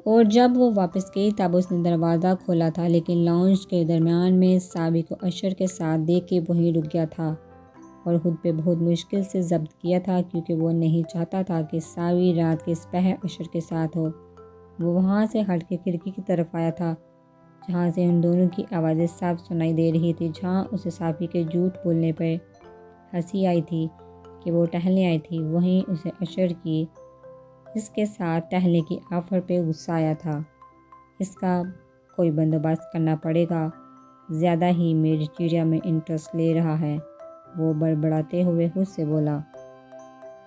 اور جب وہ واپس گئی تب اس نے دروازہ کھولا تھا، لیکن لاؤنج کے درمیان میں ساوی کو اشر کے ساتھ دیکھ کے وہیں رک گیا تھا اور خود پہ بہت مشکل سے ضبط کیا تھا، کیونکہ وہ نہیں چاہتا تھا کہ ساوی رات کے اس پہر اشر کے ساتھ ہو۔ وہ وہاں سے ہٹ کے کھڑکی کی طرف آیا تھا، جہاں سے ان دونوں کی آوازیں صاف سنائی دے رہی تھی، جہاں اسے ساوی کے جھوٹ بولنے پہ ہنسی آئی تھی کہ وہ ٹہلنے آئی تھی، وہیں اسے اشر کی اس کے ساتھ ٹہلنے کی آفر پہ غصہ آیا تھا۔ اس کا کوئی بندوبست کرنا پڑے گا، زیادہ ہی میری چڑیا میں انٹرسٹ لے رہا ہے، وہ بڑبڑاتے ہوئے خود سے بولا۔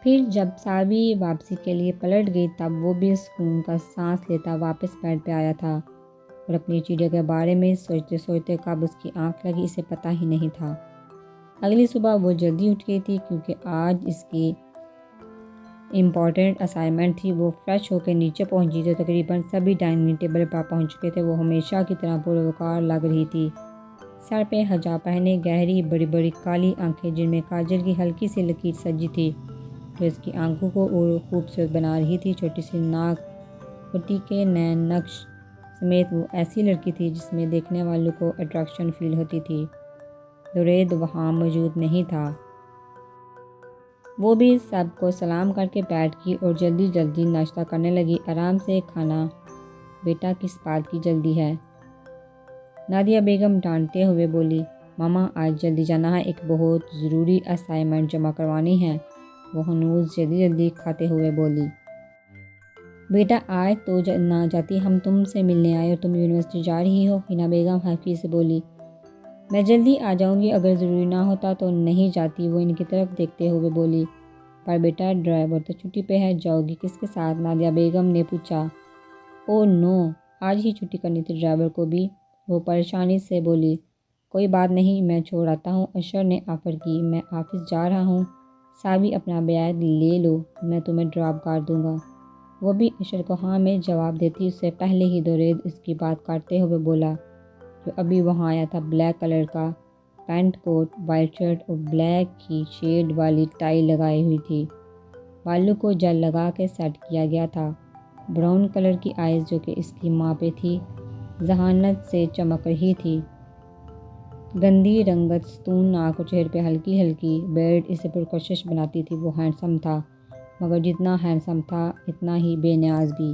پھر جب ساوی واپسی کے لیے پلٹ گئی تب وہ بھی سکون کا سانس لیتا واپس بیڈ پہ آیا تھا اور اپنی چڑیا کے بارے میں سوچتے سوچتے کب اس کی آنکھ لگی اسے پتہ ہی نہیں تھا۔ اگلی صبح وہ جلدی اٹھ گئی تھی کیونکہ آج اس کی امپورٹنٹ اسائنمنٹ تھی۔ وہ فریش ہو کے نیچے پہنچی تو تقریباً سبھی ڈائننگ ٹیبل پر پہنچ چکے تھے۔ وہ ہمیشہ کی طرح پروقار لگ رہی تھی، سر پہ حجاب پہنے، گہری بڑی بڑی کالی آنکھیں جن میں کاجل کی ہلکی سی لکیر سجی تھی جو اس کی آنکھوں کو اور خوبصورت بنا رہی تھی، چھوٹی سی ناک اور ٹیکے نین نقش سمیت وہ ایسی لڑکی تھی جس میں دیکھنے والوں کو اٹریکشن فیل ہوتی تھی۔ درید وہاں موجود نہیں تھا۔ وہ بھی سب کو سلام کر کے بیٹھ گئی اور جلدی جلدی ناشتہ کرنے لگی۔ آرام سے کھانا بیٹا، کس بات کی جلدی ہے؟ نادیہ بیگم ڈانٹتے ہوئے بولی۔ ماما آج جلدی جانا ہے، ایک بہت ضروری اسائنمنٹ جمع کروانی ہے، وہ ہنوز جلدی جلدی کھاتے ہوئے بولی۔ بیٹا آج تو نہ جاتی، ہم تم سے ملنے آئے اور تم یونیورسٹی جا رہی ہو، حنا بیگم حقیر سے بولی۔ میں جلدی آ جاؤں گی، اگر ضروری نہ ہوتا تو نہیں جاتی، وہ ان کی طرف دیکھتے ہوئے بولی۔ پر بیٹا ڈرائیور تو چھٹی پہ ہے، جاؤ گی کس کے ساتھ؟ نادیہ بیگم نے پوچھا۔ او نو، آج ہی چھٹی کرنی تھی ڈرائیور کو بھی، وہ پریشانی سے بولی۔ کوئی بات نہیں، میں چھوڑ آتا ہوں، اشر نے آفر کی۔ میں آفس جا رہا ہوں، ساوی اپنا بیگ لے لو، میں تمہیں ڈراپ کر دوں گا۔ وہ بھی اشر کو ہاں میں جواب دیتی اس سے پہلے ہی درید اس کی بات کاٹتے ہوئے بولا، جو ابھی وہاں آیا تھا۔ بلیک کلر کا پینٹ کوٹ، وائٹ شرٹ اور بلیک ہی شیڈ والی ٹائی لگائی ہوئی تھی، بالوں کو جل لگا کے سیٹ کیا گیا تھا۔ براؤن کلر کی آئیز جو کہ اس کی ماں پہ تھی ذہانت سے چمک رہی تھی، گندی رنگت ستون ناک اور چہرے پہ ہلکی ہلکی بیئرڈ اسے پرکشش بناتی تھی۔ وہ ہینڈسم تھا، مگر جتنا ہینڈسم تھا اتنا ہی بے نیاز بھی۔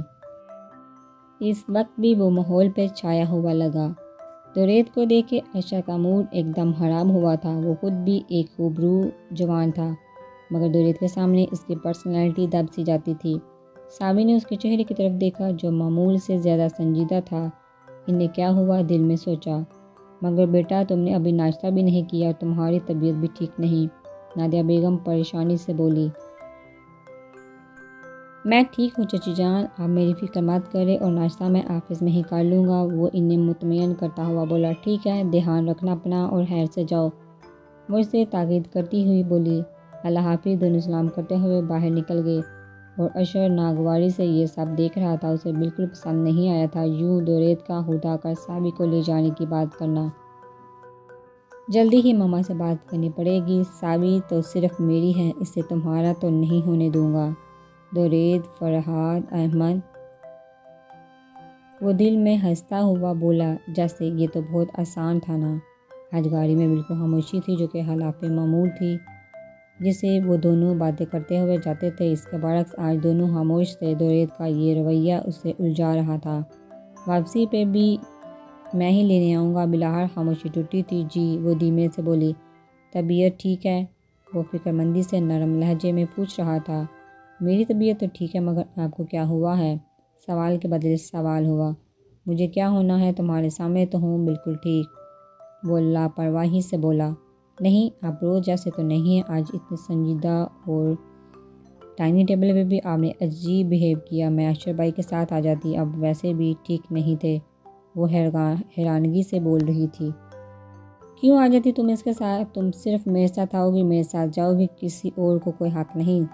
اس وقت بھی وہ ماحول پہ چھایا ہوا لگا۔ درید کو دیکھ کے اشر کا موڈ ایک دم خراب ہوا تھا۔ وہ خود بھی ایک خوبرو جوان تھا، مگر درید کے سامنے اس کی پرسنالٹی دب سی جاتی تھی۔ ساوی نے اس کے چہرے کی طرف دیکھا جو معمول سے زیادہ سنجیدہ تھا۔ انہیں کیا ہوا، دل میں سوچا۔ مگر بیٹا تم نے ابھی ناشتہ بھی نہیں کیا اور تمہاری طبیعت بھی ٹھیک نہیں، نادیہ بیگم پریشانی سے بولی۔ میں ٹھیک ہوں چچی جان، آپ میری فکر مت کریں اور ناشتہ میں آفس میں ہی کر لوں گا، وہ انہیں مطمئن کرتا ہوا بولا۔ ٹھیک ہے، دھیان رکھنا اپنا اور خیر سے جاؤ، مجھ سے تاکید کرتی ہوئی بولی۔ اللہ حافظ، دونوں سلام کرتے ہوئے باہر نکل گئے اور اشر ناگواری سے یہ سب دیکھ رہا تھا۔ اسے بالکل پسند نہیں آیا تھا یوں درید کا خدا کر ساوی کو لے جانے کی بات کرنا۔ جلدی ہی ماما سے بات کرنی پڑے گی، ساوی تو صرف میری ہے، اسے تمہارا تو نہیں ہونے دوں گا۔ درید فرحاد احمد، وہ دل میں ہنستا ہوا بولا، جیسے یہ تو بہت آسان تھا نا۔ آج گاڑی میں بالکل خاموشی تھی جو کہ خلاف معمول تھی، جسے وہ دونوں باتیں کرتے ہوئے جاتے تھے۔ اس کے برعکس آج دونوں خاموش تھے۔ درید کا یہ رویہ اسے الجھا رہا تھا۔ واپسی پہ بھی میں ہی لینے آؤں گا، بالآخر خاموشی ٹوٹی تھی۔ جی، وہ دھیمے سے بولی۔ طبیعت ٹھیک ہے؟ وہ فکر مندی سے نرم لہجے میں پوچھ رہا تھا۔ میری طبیعت تو ٹھیک ہے، مگر آپ کو کیا ہوا ہے؟ سوال کے بدلے سوال ہوا۔ مجھے کیا ہونا ہے، تمہارے سامنے تو ہوں بالکل ٹھیک، وہ لاپرواہی سے بولا۔ نہیں، آپ روز جیسے تو نہیں ہیں، آج اتنے سنجیدہ، اور ڈائننگ ٹیبل پہ بھی آپ نے عجیب بہیو کیا، میں اشر بھائی کے ساتھ آ جاتی، اب ویسے بھی ٹھیک نہیں تھے، وہ حیرانگی سے بول رہی تھی۔ کیوں آ جاتی تم اس کے ساتھ؟ تم صرف میرے ساتھ آؤ گی، میرے ساتھ جاؤ گی، کسی اور کو کوئی حق نہیں،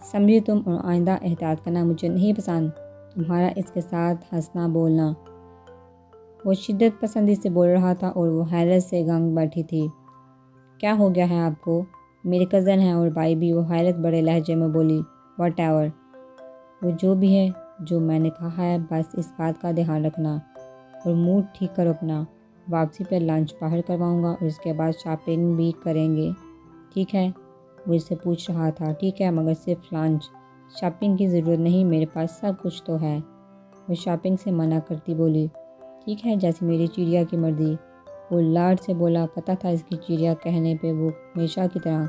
سمجھی تم، اور آئندہ احتیاط کرنا، مجھے نہیں پسند تمہارا اس کے ساتھ ہنسنا بولنا، وہ شدت پسندی سے بول رہا تھا اور وہ حیرت سے گنگ بیٹھی تھی۔ کیا ہو گیا ہے آپ کو؟ میرے کزن ہیں اور بھائی بھی، وہ حیرت بڑے لہجے میں بولی۔ واٹ ایور، وہ جو بھی ہے، جو میں نے کہا ہے بس اس بات کا دھیان رکھنا، اور موڈ ٹھیک کرو اپنا۔ واپسی پہ لنچ باہر کرواؤں گا اور اس کے بعد شاپنگ بھی کریں گے، ٹھیک ہے؟ وہ اس سے پوچھ رہا تھا۔ ٹھیک ہے، مگر صرف لنچ، شاپنگ کی ضرورت نہیں، میرے پاس سب کچھ تو ہے۔ وہ شاپنگ سے منع کرتی بولی۔ ٹھیک ہے، جیسے میری چڑیا کی مرضی۔ وہ لاڈ سے بولا۔ پتہ تھا اس کی چڑیا کہنے پہ وہ ہمیشہ کی طرح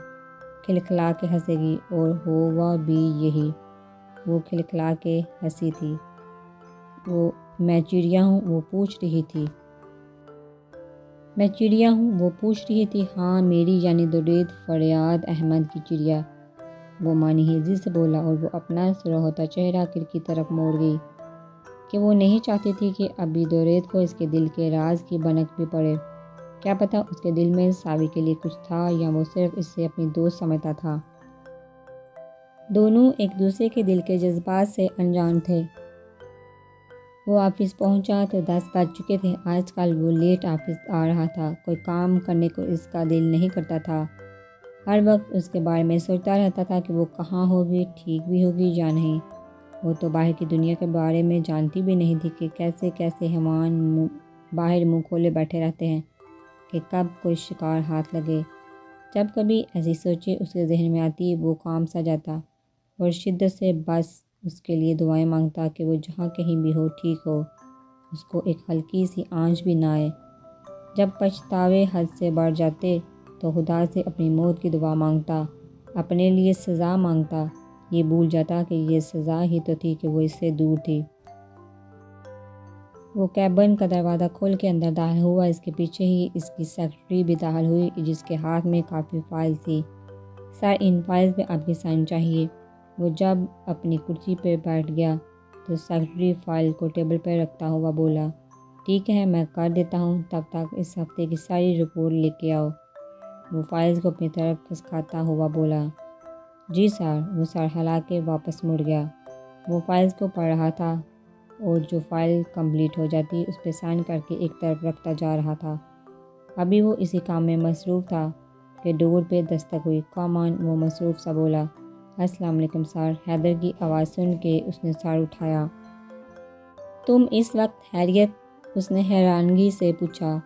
کھلکھلا کے ہنسے گی، اور ہوا بھی یہی، وہ کھلکھلا کے ہنسی تھی۔ وہ میں چڑیا ہوں وہ پوچھ رہی تھی۔ میں چڑیا ہوں وہ پوچھ رہی تھی، ہاں میری یعنی درید فریاد احمد کی چڑیا، وہ مانیزی سے بولا، اور وہ اپنا سرخ چہرہ کھڑکی طرف موڑ گئی کہ وہ نہیں چاہتی تھی کہ ابھی درید کو اس کے دل کے راز کی بھنک بھی پڑے۔ کیا پتہ اس کے دل میں ساوی کے لیے کچھ تھا یا وہ صرف اس سے اپنی دوست سمجھتا تھا۔ دونوں ایک دوسرے کے دل کے جذبات سے انجان تھے۔ وہ آفس پہنچا تو 10 بج چکے تھے۔ آج کل وہ لیٹ آفس آ رہا تھا، کوئی کام کرنے کو اس کا دل نہیں کرتا تھا۔ ہر وقت اس کے بارے میں سوچتا رہتا تھا کہ وہ کہاں ہوگی، ٹھیک بھی ہوگی یا نہیں۔ وہ تو باہر کی دنیا کے بارے میں جانتی بھی نہیں تھی کہ کیسے کیسے حیوان باہر منہ کھولے بیٹھے رہتے ہیں کہ کب کوئی شکار ہاتھ لگے۔ جب کبھی ایسی سوچیں اس کے ذہن میں آتی وہ کام سا جاتا اور شدت سے بس اس کے لیے دعائیں مانگتا کہ وہ جہاں کہیں بھی ہو ٹھیک ہو، اس کو ایک ہلکی سی آنچ بھی نہ آئے۔ جب پچھتاوے حد سے بڑھ جاتے تو خدا سے اپنی موت کی دعا مانگتا، اپنے لیے سزا مانگتا، یہ بھول جاتا کہ یہ سزا ہی تو تھی کہ وہ اس سے دور تھی۔ وہ کیبن کا دروازہ کھول کے اندر داخل ہوا۔ اس کے پیچھے ہی اس کی سیکرٹری بھی داخل ہوئی جس کے ہاتھ میں کافی فائل تھی۔ سر ان فائلز پہ آپ کی سائن چاہیے۔ وہ جب اپنی کرسی پہ بیٹھ گیا تو سیکرٹری فائل کو ٹیبل پہ رکھتا ہوا بولا، ٹھیک ہے میں کر دیتا ہوں، تب تک اس ہفتے کی ساری رپورٹ لے کے آؤ۔ وہ فائلز کو اپنی طرف کھسکاتا ہوا بولا، جی سر۔ وہ سر ہلا کے واپس مڑ گیا۔ وہ فائلز کو پڑھ رہا تھا اور جو فائل کمپلیٹ ہو جاتی اس پہ سائن کر کے ایک طرف رکھتا جا رہا تھا۔ ابھی وہ اسی کام میں مصروف تھا کہ ڈور پہ دستک ہوئی۔ کامن، وہ مصروف سا بولا۔ السلام علیکم سر۔ حیدر کی آواز سن کے اس نے سر اٹھایا۔ تم اس وقت خیریت؟ اس نے حیرانگی سے پوچھا۔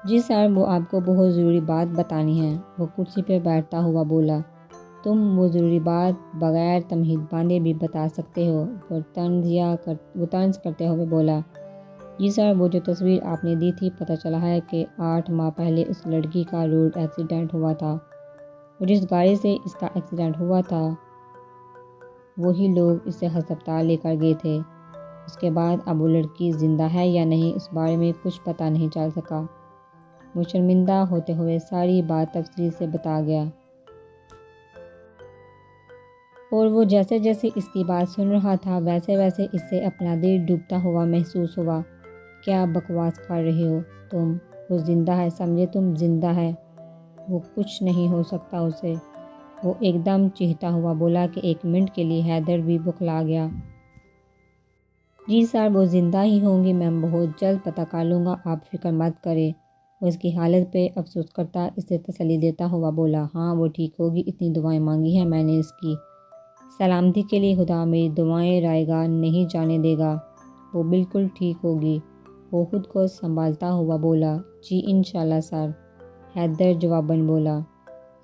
جی سر، وہ آپ کو بہت ضروری بات بتانی ہے، وہ کرسی پہ بیٹھتا ہوا بولا۔ تم وہ ضروری بات بغیر تمہید باندھے بھی بتا سکتے ہو، وہ طنز کرتے ہوئے بولا۔ جی سر، وہ جو تصویر آپ نے دی تھی، پتہ چلا ہے کہ 8 ماہ پہلے اس لڑکی کا روڈ ایکسیڈنٹ ہوا تھا، اور جس گاڑی سے اس کا ایکسیڈنٹ ہوا تھا وہی لوگ اسے ہسپتال لے کر گئے تھے۔ اس کے بعد اب وہ لڑکی زندہ ہے یا نہیں اس بارے میں کچھ پتہ نہیں چل سکا۔ وہ شرمندہ ہوتے ہوئے ساری بات تفصیل سے بتا گیا، اور وہ جیسے جیسے اس کی بات سن رہا تھا ویسے ویسے اس سے اپنا دل ڈوبتا ہوا محسوس ہوا۔ کیا بکواس کر رہے ہو تم؟ وہ زندہ ہے، سمجھے تم، زندہ ہے، وہ کچھ نہیں ہو سکتا اسے۔ وہ ایک دم چیختا ہوا بولا کہ 1 منٹ کے لیے حیدر بھی بکھلا گیا۔ جی سر، وہ زندہ ہی ہوں گی، میں بہت جلد پتہ کر لوں گا، آپ فکر مت کریں۔ وہ اس کی حالت پہ افسوس کرتا اسے تسلی دیتا ہوا بولا، ہاں وہ ٹھیک ہوگی، اتنی دعائیں مانگی ہیں میں نے اس کی سلامتی کے لیے، خدا میری دعائیں رائے گاہ نہیں جانے دے گا، وہ بالکل ٹھیک ہوگی۔ وہ خود کو سنبھالتا ہوا بولا، جی انشاءاللہ سر۔ حیدر جواباً بولا۔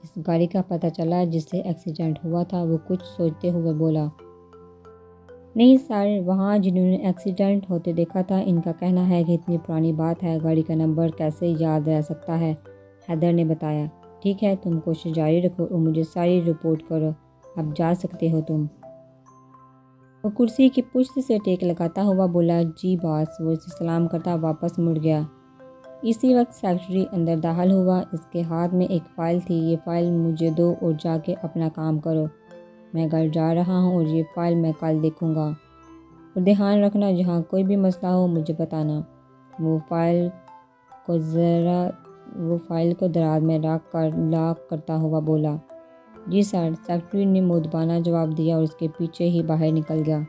جس گاڑی کا پتہ چلا جس سے ایکسیڈنٹ ہوا تھا، وہ کچھ سوچتے ہوئے بولا، نہیں سر، وہاں جنہوں نے ایکسیڈنٹ ہوتے دیکھا تھا ان کا کہنا ہے کہ اتنی پرانی بات ہے، گاڑی کا نمبر کیسے یاد رہ سکتا ہے۔ حیدر نے بتایا، ٹھیک ہے تم کوشش جاری رکھو اور مجھے ساری رپورٹ کرو، اب جا سکتے ہو تم۔ وہ کرسی کی پشت سے ٹیک لگاتا ہوا بولا، جی باس۔ وہ اسے سلام کرتا واپس مڑ گیا۔ اسی وقت سیکرٹری اندر داخل ہوا۔ اس کے ہاتھ میں ایک فائل تھی۔ یہ فائل مجھے دو اور جا کے اپنا کام کرو، میں گھر جا رہا ہوں اور یہ فائل میں کل دیکھوں گا، اور دھیان رکھنا جہاں کوئی بھی مسئلہ ہو مجھے بتانا۔ وہ فائل کو دراز میں رکھ کر لاک کرتا ہوا بولا، جی سر۔ سیکرٹری نے مؤدبانہ جواب دیا اور اس کے پیچھے ہی باہر نکل گیا۔